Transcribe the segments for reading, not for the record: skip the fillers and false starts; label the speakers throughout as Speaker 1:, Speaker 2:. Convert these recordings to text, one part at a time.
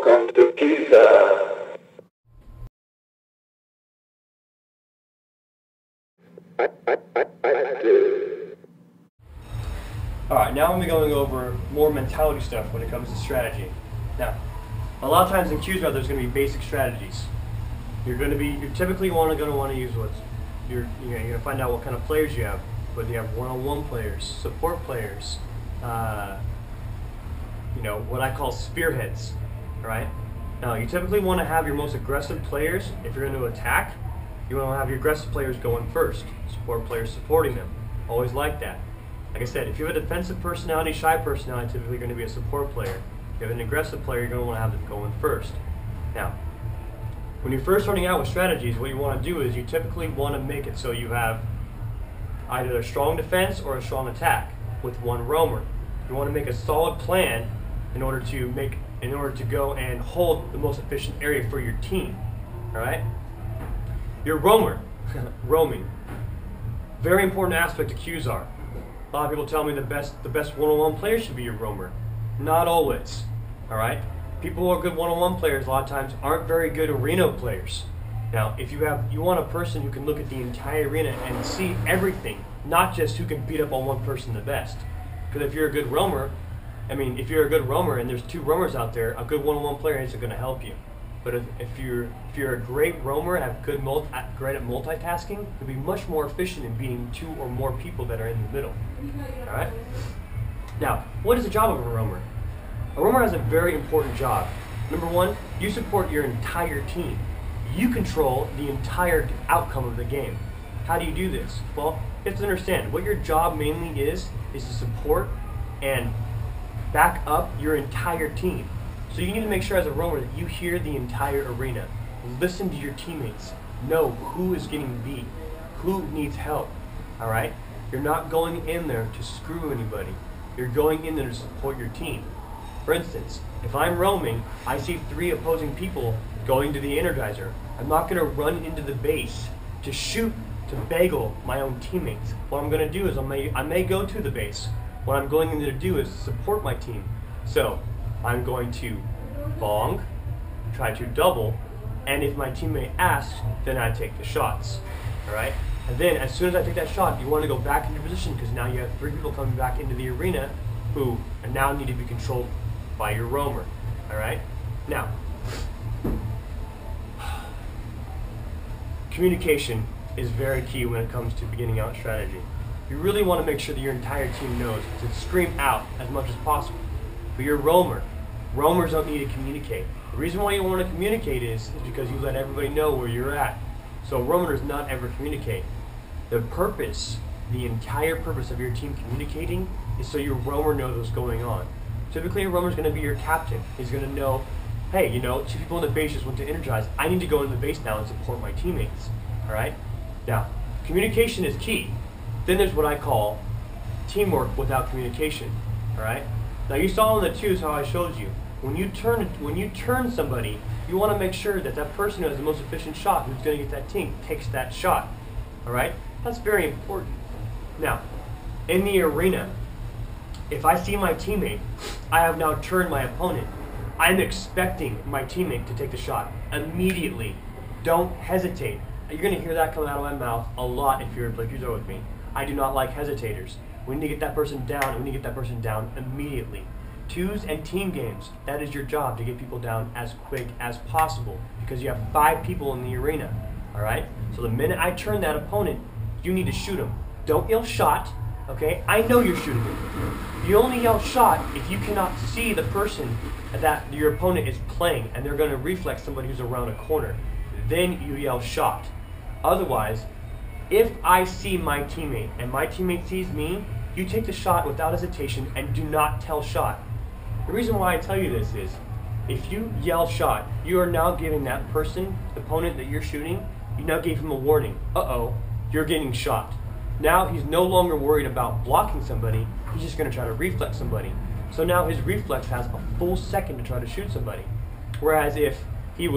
Speaker 1: Welcome to Q-ZAR.
Speaker 2: Alright, now I'm going over more mentality stuff when it comes to strategy. Now, a lot of times in Q-ZAR there's going to be basic strategies. You're typically going to want to use you're going to find out what kind of players you have. Whether you have one-on-one players, support players, what I call spearheads. Alright? Now, you typically want to have your most aggressive players. If you're going to attack, you want to have your aggressive players going first. Support players supporting them. Always like that. Like I said, if you have a defensive personality, shy personality, typically going to be a support player. If you have an aggressive player, you're going to want to have them going first. Now, when you're first starting out with strategies, what you want to do is you typically want to make it so you have either a strong defense or a strong attack with one roamer. You want to make a solid plan in order to go and hold the most efficient area for your team. Alright? Your roamer. Roaming. Very important aspect of Q-ZAR. A lot of people tell me the best one-on-one player should be your roamer. Not always. Alright? People who are good one-on-one players a lot of times aren't very good arena players. Now, if you want a person who can look at the entire arena and see everything, not just who can beat up on one person the best. Because if you're a good roamer, and there's two roamers out there, a good one-on-one player isn't going to help you. But if you're a great roamer and have great at multitasking, you'll be much more efficient in beating two or more people that are in the middle. Alright? Now, what is the job of a roamer? A roamer has a very important job. Number one, you support your entire team. You control the entire outcome of the game. How do you do this? Well, you have to understand what your job mainly is to support and back up your entire team. So you need to make sure as a roamer that you hear the entire arena. Listen to your teammates. Know who is getting beat, who needs help. Alright? You're not going in there to screw anybody. You're going in there to support your team. For instance, if I'm roaming, I see 3 opposing people going to the Energizer. I'm not going to run into the base to shoot, to bagel my own teammates. What I'm going to do is I may go to the base. What I'm going in there to do is support my team. So, I'm going to bong, try to double, and if my teammate asks, then I take the shots. Alright? And then, as soon as I take that shot, you want to go back into position because now you have 3 people coming back into the arena who now need to be controlled by your roamer. Alright? Now, communication is very key when it comes to beginning out strategy. You really want to make sure that your entire team knows to scream out as much as possible. But your roamers don't need to communicate. The reason why you want to communicate is because you let everybody know where you're at. So a roamer does not ever communicate. The entire purpose of your team communicating is so your roamer knows what's going on. Typically a roamer is going to be your captain. He's going to know, hey, 2 people in the base just went to energize. I need to go in the base now and support my teammates. Alright? Now, communication is key. Then there's what I call teamwork without communication. Alright? Now you saw in the 2s how I showed you. When you turn somebody, you want to make sure that that person who has the most efficient shot, who's going to get that team, takes that shot. Alright? That's very important. Now, in the arena, if I see my teammate, I have now turned my opponent. I'm expecting my teammate to take the shot immediately. Don't hesitate. You're going to hear that coming out of my mouth a lot if you're like Q-ZAR with me. I do not like hesitators. We need to get that person down, and we need to get that person down immediately. 2s and team games, that is your job, to get people down as quick as possible because you have 5 people in the arena. Alright? So the minute I turn that opponent, you need to shoot him. Don't yell shot, okay? I know you're shooting him. You only yell shot if you cannot see the person that your opponent is playing and they're going to reflex somebody who's around a corner. Then you yell shot. Otherwise, if I see my teammate and my teammate sees me, you take the shot without hesitation and do not tell shot. The reason why I tell you this is, if you yell shot, you are now giving that person, the opponent that you're shooting, you now gave him a warning. Uh-oh, you're getting shot. Now he's no longer worried about blocking somebody, he's just going to try to reflex somebody. So now his reflex has a full second to try to shoot somebody. Whereas if he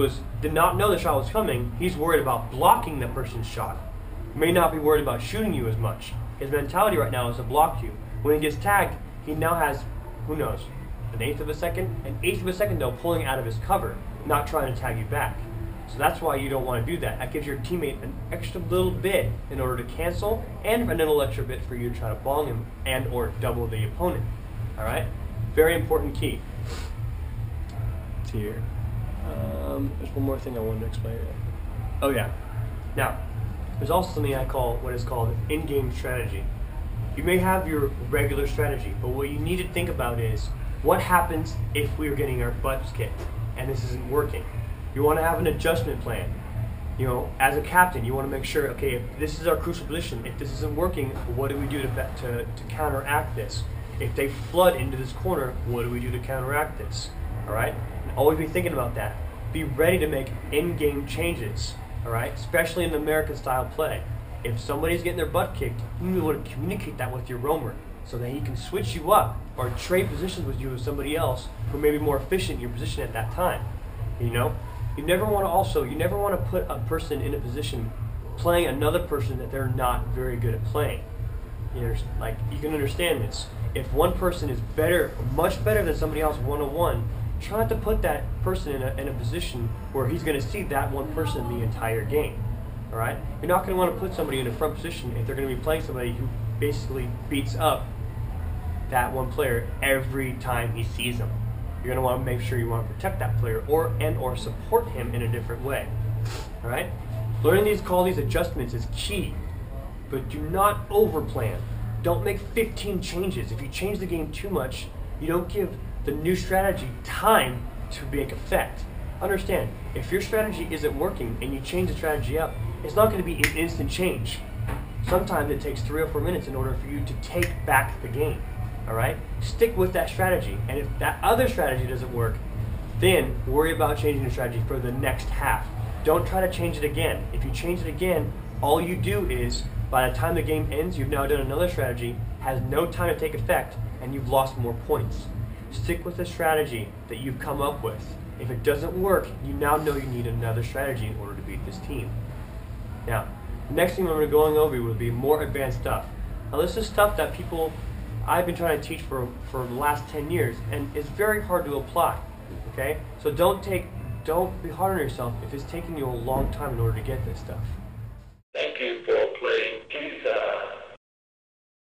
Speaker 2: did not know the shot was coming, he's worried about blocking the person's shot. He may not be worried about shooting you as much. His mentality right now is to block you. When he gets tagged, he now has, who knows, an eighth of a second though, pulling out of his cover, not trying to tag you back. So that's why you don't want to do that. That gives your teammate an extra little bit in order to cancel, and a little extra bit for you to try to bong him and or double the opponent. All right? Very important key. Here. There's one more thing I wanted to explain. Oh yeah. Now, there's also something I call what is called in-game strategy. You may have your regular strategy, but what you need to think about is what happens if we're getting our butts kicked and this isn't working. You want to have an adjustment plan. You know, as a captain, you want to make sure, okay, if this is our crucial position, if this isn't working, what do we do to counteract this? If they flood into this corner, what do we do to counteract this? All right? And always be thinking about that. Be ready to make in-game changes, all right? Especially in the American style play. If somebody's getting their butt kicked, you want to communicate that with your roamer so that he can switch you up or trade positions with you with somebody else who may be more efficient in your position at that time. You know? You never want to put a person in a position playing another person that they're not very good at playing. You can understand this. If one person is better, much better than somebody else one-on-one, try not to put that person in a position where he's going to see that one person the entire game. All right? You're not going to want to put somebody in a front position if they're going to be playing somebody who basically beats up that one player every time he sees them. You're going to want to make sure you want to protect that player or support him in a different way. All right? Learning call these adjustments is key, but do not overplan. Don't make 15 changes. If you change the game too much, you don't give the new strategy time to make effect. Understand, if your strategy isn't working and you change the strategy up, it's not going to be an instant change. Sometimes it takes 3 or 4 minutes in order for you to take back the game. All right? Stick with that strategy, and if that other strategy doesn't work, then worry about changing the strategy for the next half. Don't try to change it again. If you change it again, all you do is, by the time the game ends, you've now done another strategy, has no time to take effect, and you've lost more points. Stick with the strategy that you've come up with. If it doesn't work, you now know you need another strategy in order to beat this team. Now, the next thing we're going over will be more advanced stuff. Now, this is stuff that I've been trying to teach for the last 10 years, and it's very hard to apply. Okay? So don't be hard on yourself if it's taking you a long time in order to get this stuff.